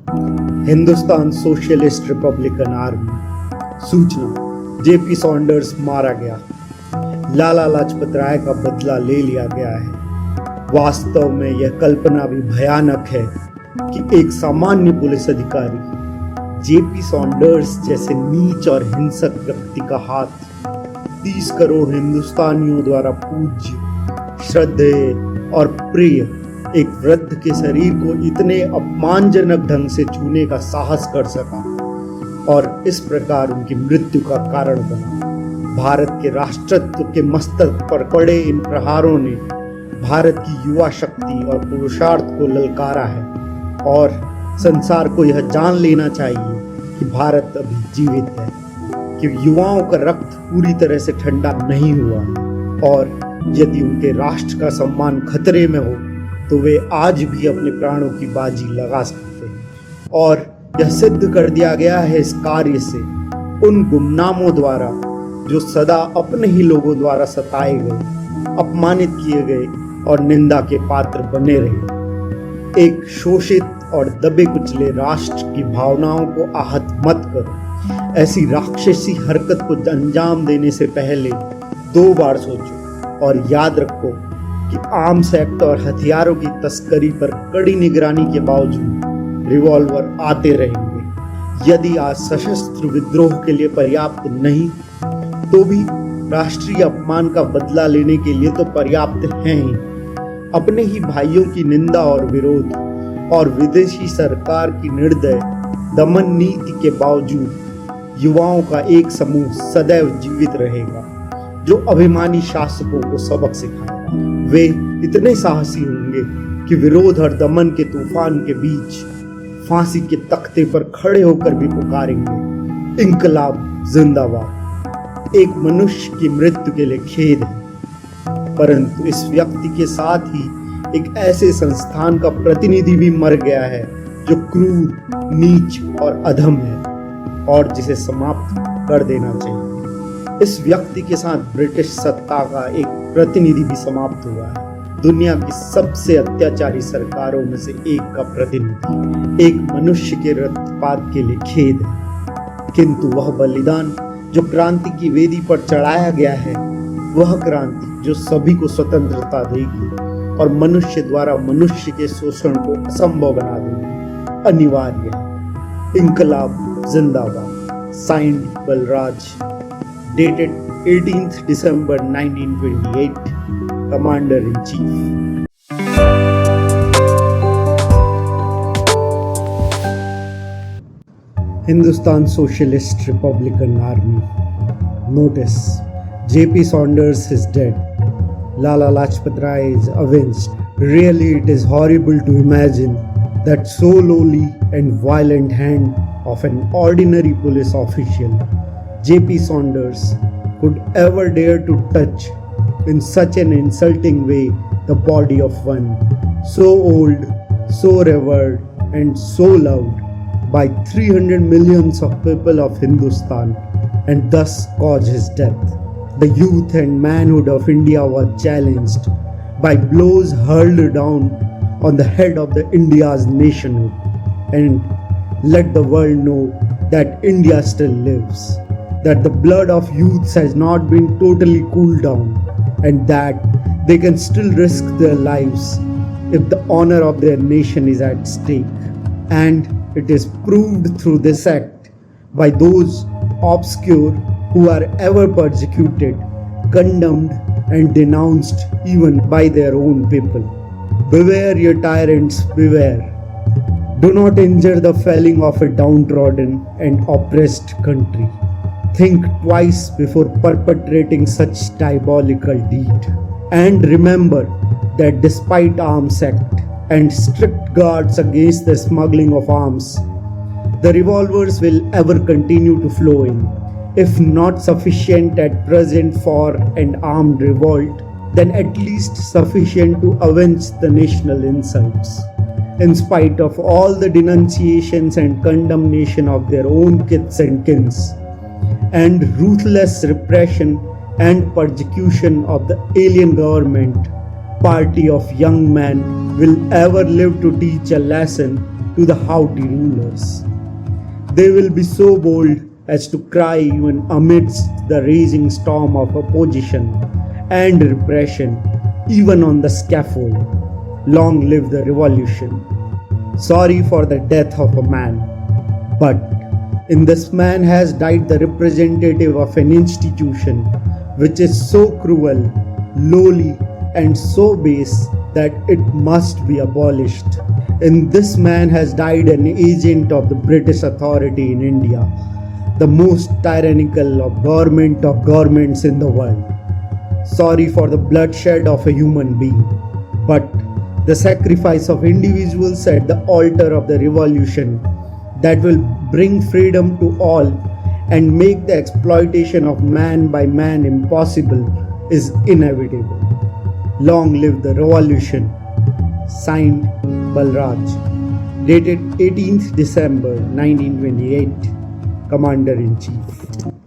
Hindustan socialist Republican army. सूचना, JP Saunders मारा गया। लाला लाजपत राय का बदला ले लिया गया है। वास्तव में यह कल्पना भी भयानक है कि एक सामान्य पुलिस अधिकारी जेपी सॉन्डर्स जैसे नीच और हिंसक व्यक्ति का हाथ 30 करोड़ हिंदुस्तानियों द्वारा पूज्य, श्रद्धेय और प्रिय एक वृद्ध के शरीर को इतने अपमानजनक ढंग से छूने का साहस कर सका और इस प्रकार उनकी मृत्यु का कारण बना। भारत के राष्ट्रत्व के मस्तक पर पड़े इन प्रहारों ने भारत की युवा शक्ति और पुरुषार्थ को ललकारा है और संसार को यह जान लेना चाहिए कि भारत अभी जीवित है, कि युवाओं का रक्त पूरी तरह से ठंडा नहीं हुआ और यदि उनके राष्ट्र का सम्मान खतरे में हो तो वे आज भी अपने प्राणों की बाजी लगा सकते हैं। और यह सिद्ध कर दिया गया है इस कार्य से उन गुमनामों द्वारा जो सदा अपने ही लोगों द्वारा सताए गए, अपमानित किए गए और निंदा के पात्र बने रहे। एक शोषित और दबे कुचले राष्ट्र की भावनाओं को आहत मत करो। ऐसी राक्षसी हरकत को अंजाम देने से पहले 2 बार सोचो और याद रखो कि आर्म्स एक्ट और हथियारों की तस्करी पर कड़ी निगरानी के बावजूद रिवॉल्वर आते रहेंगे। यदि आज सशस्त्र विद्रोह के लिए पर्याप्त नहीं तो भी राष्ट्रीय अपमान का बदला लेने के लिए तो पर्याप्त है ही। अपने ही भाइयों की निंदा और विरोध और विदेशी सरकार की निर्दय दमन नीति के बावजूद युवाओं का एक समूह सदैव जीवित रहेगा जो अभिमानी शासकों को सबक सिखाएगा। वे इतने साहसी होंगे कि विरोध और दमन के तूफान के बीच फांसी के तख्ते पर खड़े होकर भी पुकारेंगे, इंकलाब जिंदाबाद। एक मनुष्य की मृत्यु के लिए खेद है, परंतु इस व्यक्ति के साथ ही एक ऐसे संस्थान का प्रतिनिधि भी मर गया है जो क्रूर, नीच और अधम है और जिसे समाप्त कर देना चाहिए। इस व्यक्ति के साथ ब्रिटिश सत्ता का एक प्रतिनिधि भी समाप्त हुआ है। दुनिया की सबसे अत्याचारी सरकारों में से एक का प्रतिनिधि। एक मनुष्य के रक्तपात के लिए खेद है, किंतु वह बलिदान जो क्रांति की वेदी पर चढ़ाया गया है, वह क्रांति जो सभी को स्वतंत्रता देगी और मनुष्य द्वारा मनुष्य के शोषण को असंभव बना देगी, अनिवार्य है। इंकलाब जिंदाबाद। Signed Balraj. Dated 18th December 1928, Commander-in-Chief. Hindustan Socialist Republican Army. Notice: J.P. Saunders is dead. Lala Lajpat Rai is avenged. Really, it is horrible to imagine that so lowly and violent hand of an ordinary police official, J.P. Saunders, could ever dare to touch in such an insulting way the body of one so old, so revered, and so loved by 300 millions of people of Hindustan, and thus cause his death. The youth and manhood of India was challenged by blows hurled down on the head of the India's nationhood, and let the world know that India still lives, that the blood of youths has not been totally cooled down, and that they can still risk their lives if the honor of their nation is at stake. And it is proved through this act by those obscure who are ever persecuted, condemned, and denounced even by their own people. Beware, ye tyrants, beware. Do not injure the felling of a downtrodden and oppressed country. Think twice before perpetrating such diabolical deed. And remember that despite Arms Act and strict guards against the smuggling of arms, the revolvers will ever continue to flow in. If not sufficient at present for an armed revolt, then at least sufficient to avenge the national insults. In spite of all the denunciations and condemnation of their own kiths and kins, and ruthless repression and persecution of the alien government, party of young men will ever live to teach a lesson to the haughty rulers. They will be so bold as to cry even amidst the raging storm of opposition and repression, even on the scaffold. Long live the revolution. Sorry for the death of a man, but in this man has died the representative of an institution which is so cruel, lowly, and so base that it must be abolished. In this man has died an agent of the British authority in India, the most tyrannical of governments in the world. Sorry for the bloodshed of a human being, but the sacrifice of individuals at the altar of the revolution that will bring freedom to all and make the exploitation of man by man impossible is inevitable. Long live the revolution. Signed, Balraj. Dated 18th December 1928. Commander-in-Chief.